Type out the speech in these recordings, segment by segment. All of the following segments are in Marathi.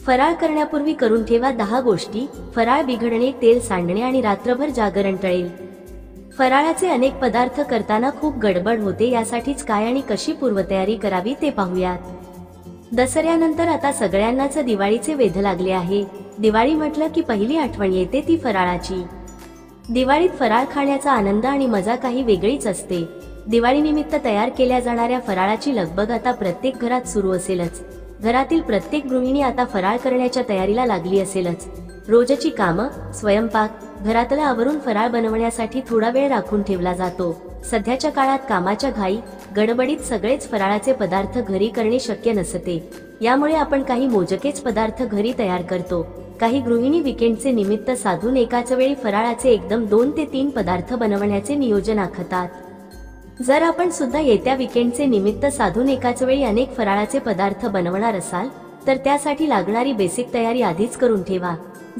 फराळ करण्यापूर्वी करून ठेवा 10 गोष्टी. फराळ बिघडणे, तेल सांडणे आणि रात्रभर जागरण टळेल. फराळाचे अनेक पदार्थ करताना खूप गडबड होते, यासाठीच काय आणि कशी पूर्वतयारी करावी ते पाहूयात. दसऱ्यानंतर आता सगळ्यांनाच दिवाळीचे वेध लागले आहे. दिवाळी म्हटलं की पहिली आठवण येते ती फराळाची. दिवाळीत फराळ खाण्याचा आनंद आणि मजा काही वेगळीच असते. दिवाळीनिमित्त तयार केल्या जाणाऱ्या फराळाची लगबग आता प्रत्येक घरात सुरू असेलच. घरातील प्रत्येक गृहिणी आता फराळ करण्याच्या तयारीला लागली असेलच. रोजची कामं, स्वयंपाक, घरातलं आवरून फराळ बनवण्यासाठी थोडा वेळ राखून ठेवला जातो. सध्याच्या काळात कामाच्या घाई गडबडीत सगळेच फराळाचे पदार्थ घरी करणे शक्य नसते. यामुळे आपण काही मोजकेच पदार्थ घरी तयार करतो. काही गृहिणी विकेंडचे निमित्त साधून एकाच वेळी फराळाचे एकदम 2 ते 3 पदार्थ बनवण्याचे नियोजन आखतात. जर आपण सुद्धा येत्या विकेंडचे निमित्त साधून एकाच वेळी अनेक फराळाचे पदार्थ बनवणार असाल तर त्यासाठी लागणारी बेसिक तयारी आधीच करून ठेवा.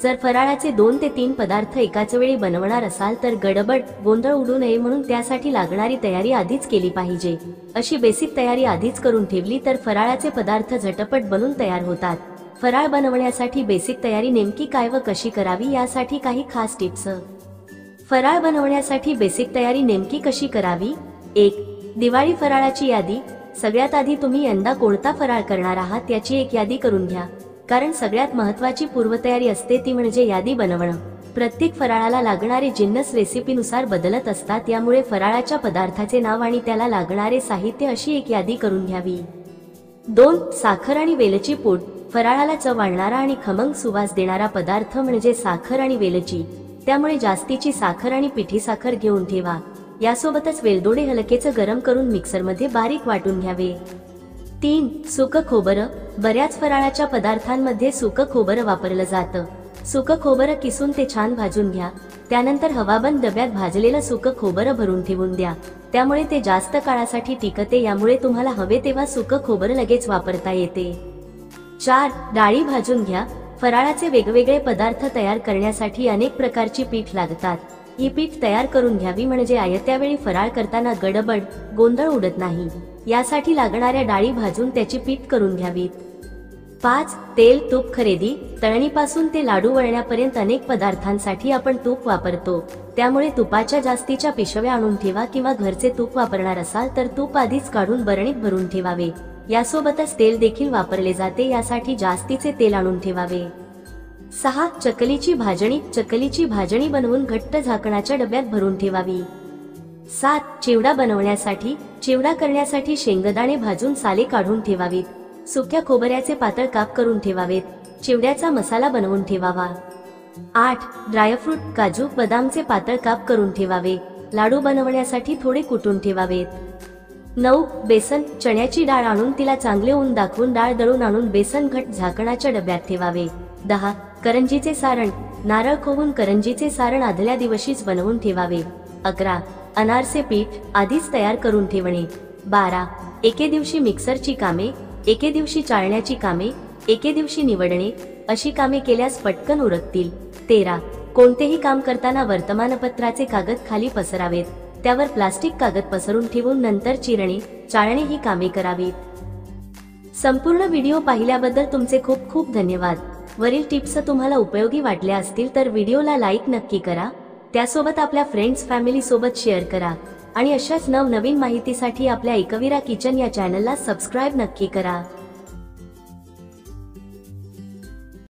जर फराळाचे 2 ते 3 पदार्थ एकाच वेळी बनवणार असाल तर गडबड गोंधळ उडू नये म्हणून त्यासाठी लागणारी तयारी आधीच केली पाहिजे. अशी बेसिक तयारी आधीच करून ठेवली तर फराळाचे पदार्थ झटपट बनून तयार होतात. फराळ बनवण्यासाठी बेसिक तयारी नेमकी काय व कशी करावी यासाठी काही खास टिप्स. फराळ बनवण्यासाठी बेसिक तयारी नेमकी कशी करावी. 1. दिवाळी फराळाची यादी. सगळ्यात आधी तुम्ही यंदा कोणता फराळ करणार आहात याची एक यादी करून घ्या. कारण सगळ्यात महत्त्वाची पूर्वतयारी असते ती म्हणजे यादी बनवणं. प्रत्येक फराळाला लागणारे जिन्नस रेसिपीनुसार बदलत असतात, यामुळे फराळाच्या पदार्थाचे नाव आणि त्याला लागणारे साहित्य अशी एक यादी करून घ्यावी. 2. साखर आणि वेलची पूड. फराळाला चव आणणारा आणि खमंग सुवास देणारा पदार्थ म्हणजे साखर आणि वेलची. त्यामुळे जास्तीची साखर आणि पिठी साखर घेऊन ठेवा. यासोबतच वेलदोडे हलकेच गरम करून मिक्सरमध्ये बारीक वाटून घ्यावे. 3. सुकं खोबरं. बऱ्याच फराळाच्या पदार्थांमध्ये सुकं खोबरं वापरलं जातं. सुकं खोबरं किसून ते छान भाजून घ्या. त्यानंतर हवाबंद डब्यात भाजलेलं सुकं खोबरं भरून ठेवून द्या. त्यामुळे ते जास्त काळासाठी टिकते. यामुळे तुम्हाला हवे तेव्हा सुकं खोबरं लगेच वापरता येते. 4. डाळी भाजून घ्या. फराळाचे वेगवेगळे पदार्थ तयार करण्यासाठी अनेक प्रकारची पीठ लागतात. ही पीठ तयार करून घ्यावी म्हणजे आयत्या वेळी फराळ करताना गडबड गोंधळ उडत नाही. यासाठी लागणाऱ्या डाळी भाजून त्याची पीठ करून घ्यावीत. 5. तेल तूप खरेदी. तळणीपासून ते लाडू वळण्यापर्यंत अनेक पदार्थांसाठी आपण तूप वापरतो. त्यामुळे तुपाच्या जास्तीच्या पिशव्या आणून ठेवा किंवा घरचे तूप वापरणार असाल तर तूप आधीच काढून बरणीत भरून ठेवावे. यासोबतच तेल देखील वापरले जाते, यासाठी जास्तीचे तेल आणून ठेवावे. 6. चकलीची भाजणी. चकलीची भाजणी बनवून घट्ट झाकणाच्या डब्यात भरून ठेवावी. 7. चिवडा बनवण्यासाठी. चिवडा करण्यासाठी शेंगदाणे भाजून साले काढून ठेवावीत. सुक्या खोबऱ्याचे पातळ काप करून ठेवावेत. चिवड्याचा मसाला बनवून ठेवावा. 8. ड्रायफ्रूट. काजू बदामचे पातळ काप करून ठेवावे. लाडू बनवण्यासाठी थोडे कुटून ठेवावेत. 9. बेसन. चण्याची डाळ आणून तिला चांगले ऊन दाखवून डाळ दळून आणून बेसन घट झाकणाच्या डब्यात ठेवावे. 10. करंजीचे सारण. नारळ खोवून करंजीचे सारण आदल्या दिवशीच बनवून ठेवावे. 11. अनारसे पीठ आधीच तयार करून ठेवणे. 12. एके दिवशी मिक्सरची कामे, एके दिवशी चाळण्याची कामे, एके दिवशी निवडणे अशी कामे केल्यास पटकन उरकतील. 13. कोणतेही काम करताना वर्तमानपत्राचे कागद खाली पसरावेत. त्यावर प्लास्टिक कागद पसरून ठेवून नंतर चिरणे चाळणे ही कामे करावीत. संपूर्ण व्हिडिओ पाहिल्याबद्दल तुमचे खूप खूप धन्यवाद. वरील टिप्स तुम्हाला उपयोगी वाटल्या असतील तर व्हिडिओला लाईक नक्की करा. त्यासोबत आपल्या फ्रेंड्स फॅमिली सोबत शेअर करा आणि अशाच नवनवीन माहितीसाठी आपल्या एकवीरा किचन या चॅनलला सबस्क्राईब नक्की करा.